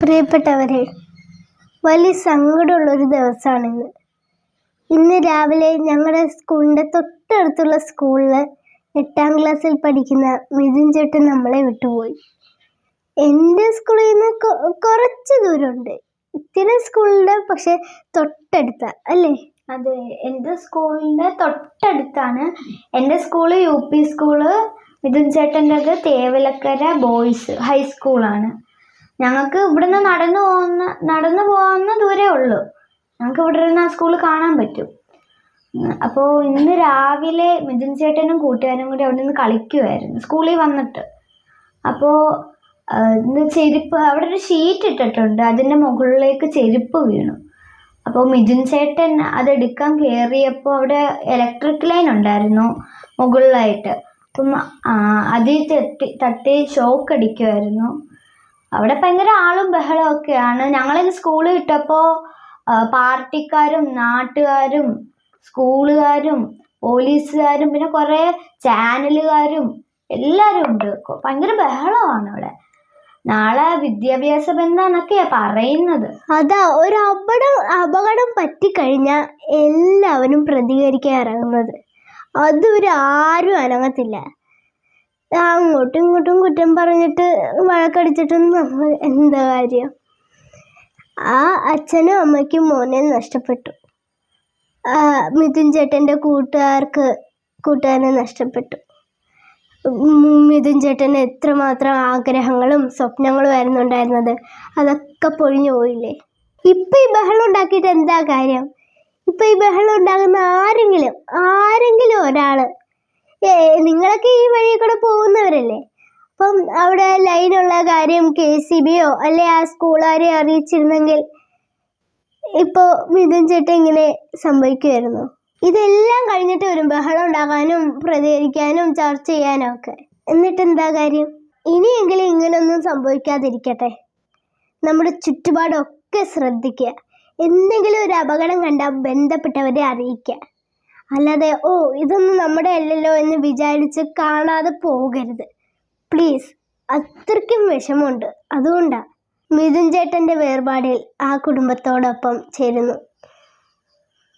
പ്രിയപ്പെട്ടവരെ, വലിയ സങ്കടമുള്ളൊരു ദിവസമാണിന്ന്. ഇന്ന് രാവിലെ ഞങ്ങളുടെ സ്കൂളിൻ്റെ തൊട്ടടുത്തുള്ള സ്കൂളിൽ 8ാം ക്ലാസ്സിൽ പഠിക്കുന്ന മിഥുൻ ചേട്ടൻ നമ്മളെ വിട്ടുപോയി. എൻ്റെ സ്കൂളിൽ നിന്ന് കുറച്ച് ദൂരമുണ്ട്. ഇത്തിരി സ്കൂളിൻ്റെ പക്ഷെ തൊട്ടടുത്താണ് അല്ലേ? അതെ, എൻ്റെ സ്കൂളിൻ്റെ തൊട്ടടുത്താണ്. എൻ്റെ സ്കൂള് UP സ്കൂള്, മിഥുൻ ചേട്ടൻ്റെത് തേവലക്കര ബോയ്സ് ഹൈസ്കൂളാണ്. ഞങ്ങൾക്ക് ഇവിടുന്ന് നടന്നു പോകാവുന്ന ദൂരേ ഉള്ളൂ. ഞങ്ങൾക്ക് ഇവിടെ നിന്ന് ആ സ്കൂൾ കാണാൻ പറ്റും. അപ്പോൾ ഇന്ന് രാവിലെ മിഥുൻ ചേട്ടനും കൂട്ടുകാരും കൂടി അവിടെ നിന്ന് കളിക്കുമായിരുന്നു സ്കൂളിൽ വന്നിട്ട്. അപ്പോൾ ഇന്ന് ചെരുപ്പ്, അവിടെ ഒരു ഷീറ്റ് ഇട്ടിട്ടുണ്ട്, അതിൻ്റെ മുകളിലേക്ക് ചെരുപ്പ് വീണു. അപ്പോൾ മിഥുൻ ചേട്ടൻ അതെടുക്കാൻ കയറിയപ്പോൾ അവിടെ ഇലക്ട്രിക് ലൈൻ ഉണ്ടായിരുന്നു മുകളിലായിട്ട്. അപ്പം അതിൽ തട്ടി ഷോക്ക് അടിക്കുമായിരുന്നു. അവിടെ ഭയങ്കര ആളും ബഹളവും ഒക്കെയാണ്. ഞങ്ങളിന്ന് സ്കൂളിൽ വിട്ടപ്പോൾ പാർട്ടിക്കാരും നാട്ടുകാരും സ്കൂളുകാരും പോലീസുകാരും പിന്നെ കുറേ ചാനലുകാരും എല്ലാവരും ഉണ്ട്. ഭയങ്കര ബഹളമാണ് അവിടെ. നാളെ വിദ്യാഭ്യാസ ബന്ധാന്നൊക്കെയാ പറയുന്നത്. അതാ, ഒരു അപകടം പറ്റിക്കഴിഞ്ഞാൽ എല്ലാവരും പ്രതികരിക്കാൻ ഇറങ്ങുന്നത്. അതുവരെ ആരും അനങ്ങത്തില്ല. അങ്ങോട്ടും ഇങ്ങോട്ടും കുറ്റം പറഞ്ഞിട്ട് വഴക്കടിച്ചിട്ടൊന്നും നമ്മൾ എന്താ കാര്യം? ആ അച്ഛനും അമ്മയ്ക്കും മോനെ നഷ്ടപ്പെട്ടു. മിഥുൻ ചേട്ടൻ്റെ കൂട്ടുകാരനെ നഷ്ടപ്പെട്ടു. മിഥുൻ ചേട്ടന് എത്രമാത്രം ആഗ്രഹങ്ങളും സ്വപ്നങ്ങളും ആയിരുന്നു ഉണ്ടായിരുന്നത്. അതൊക്കെ പൊഴിഞ്ഞു പോയില്ലേ? ഇപ്പം ഈ ബഹളം ഉണ്ടാക്കിയിട്ട് എന്താ കാര്യം? ഇപ്പം ഈ ബഹളം ഉണ്ടാകുന്ന ആരെങ്കിലും ഒരാൾ, നിങ്ങളൊക്കെ ഈ വഴി കൂടെ പോകുന്നവരല്ലേ? അപ്പം അവിടെ ലൈനുള്ള കാര്യം KCBയോ അല്ലെ ആ സ്കൂളുകാരെ അറിയിച്ചിരുന്നെങ്കിൽ ഇപ്പോൾ മിഥുൻ ചേട്ടൻ ഇങ്ങനെ സംഭവിക്കുമായിരുന്നു? ഇതെല്ലാം കഴിഞ്ഞിട്ട് വരും ബഹളം ഉണ്ടാകാനും പ്രതികരിക്കാനും ചർച്ച ചെയ്യാനും ഒക്കെ. എന്നിട്ട് എന്താ കാര്യം? ഇനിയെങ്കിലും ഇങ്ങനൊന്നും സംഭവിക്കാതിരിക്കട്ടെ. നമ്മുടെ ചുറ്റുപാടൊക്കെ ശ്രദ്ധിക്കുക. എന്തെങ്കിലും ഒരു അപകടം കണ്ടാൽ ബന്ധപ്പെട്ടവരെ അറിയിക്കുക. അല്ലാതെ ഇതൊന്നും നമ്മുടെ അല്ലല്ലോ എന്ന് വിചാരിച്ച് കാണാതെ പോകരുത് പ്ലീസ്. അത്രയ്ക്കും വിഷമമുണ്ട്. അതുകൊണ്ടാണ് മിഥുൻ ചേട്ടൻ്റെ വേർപാടിൽ ആ കുടുംബത്തോടൊപ്പം ചേരുന്നു.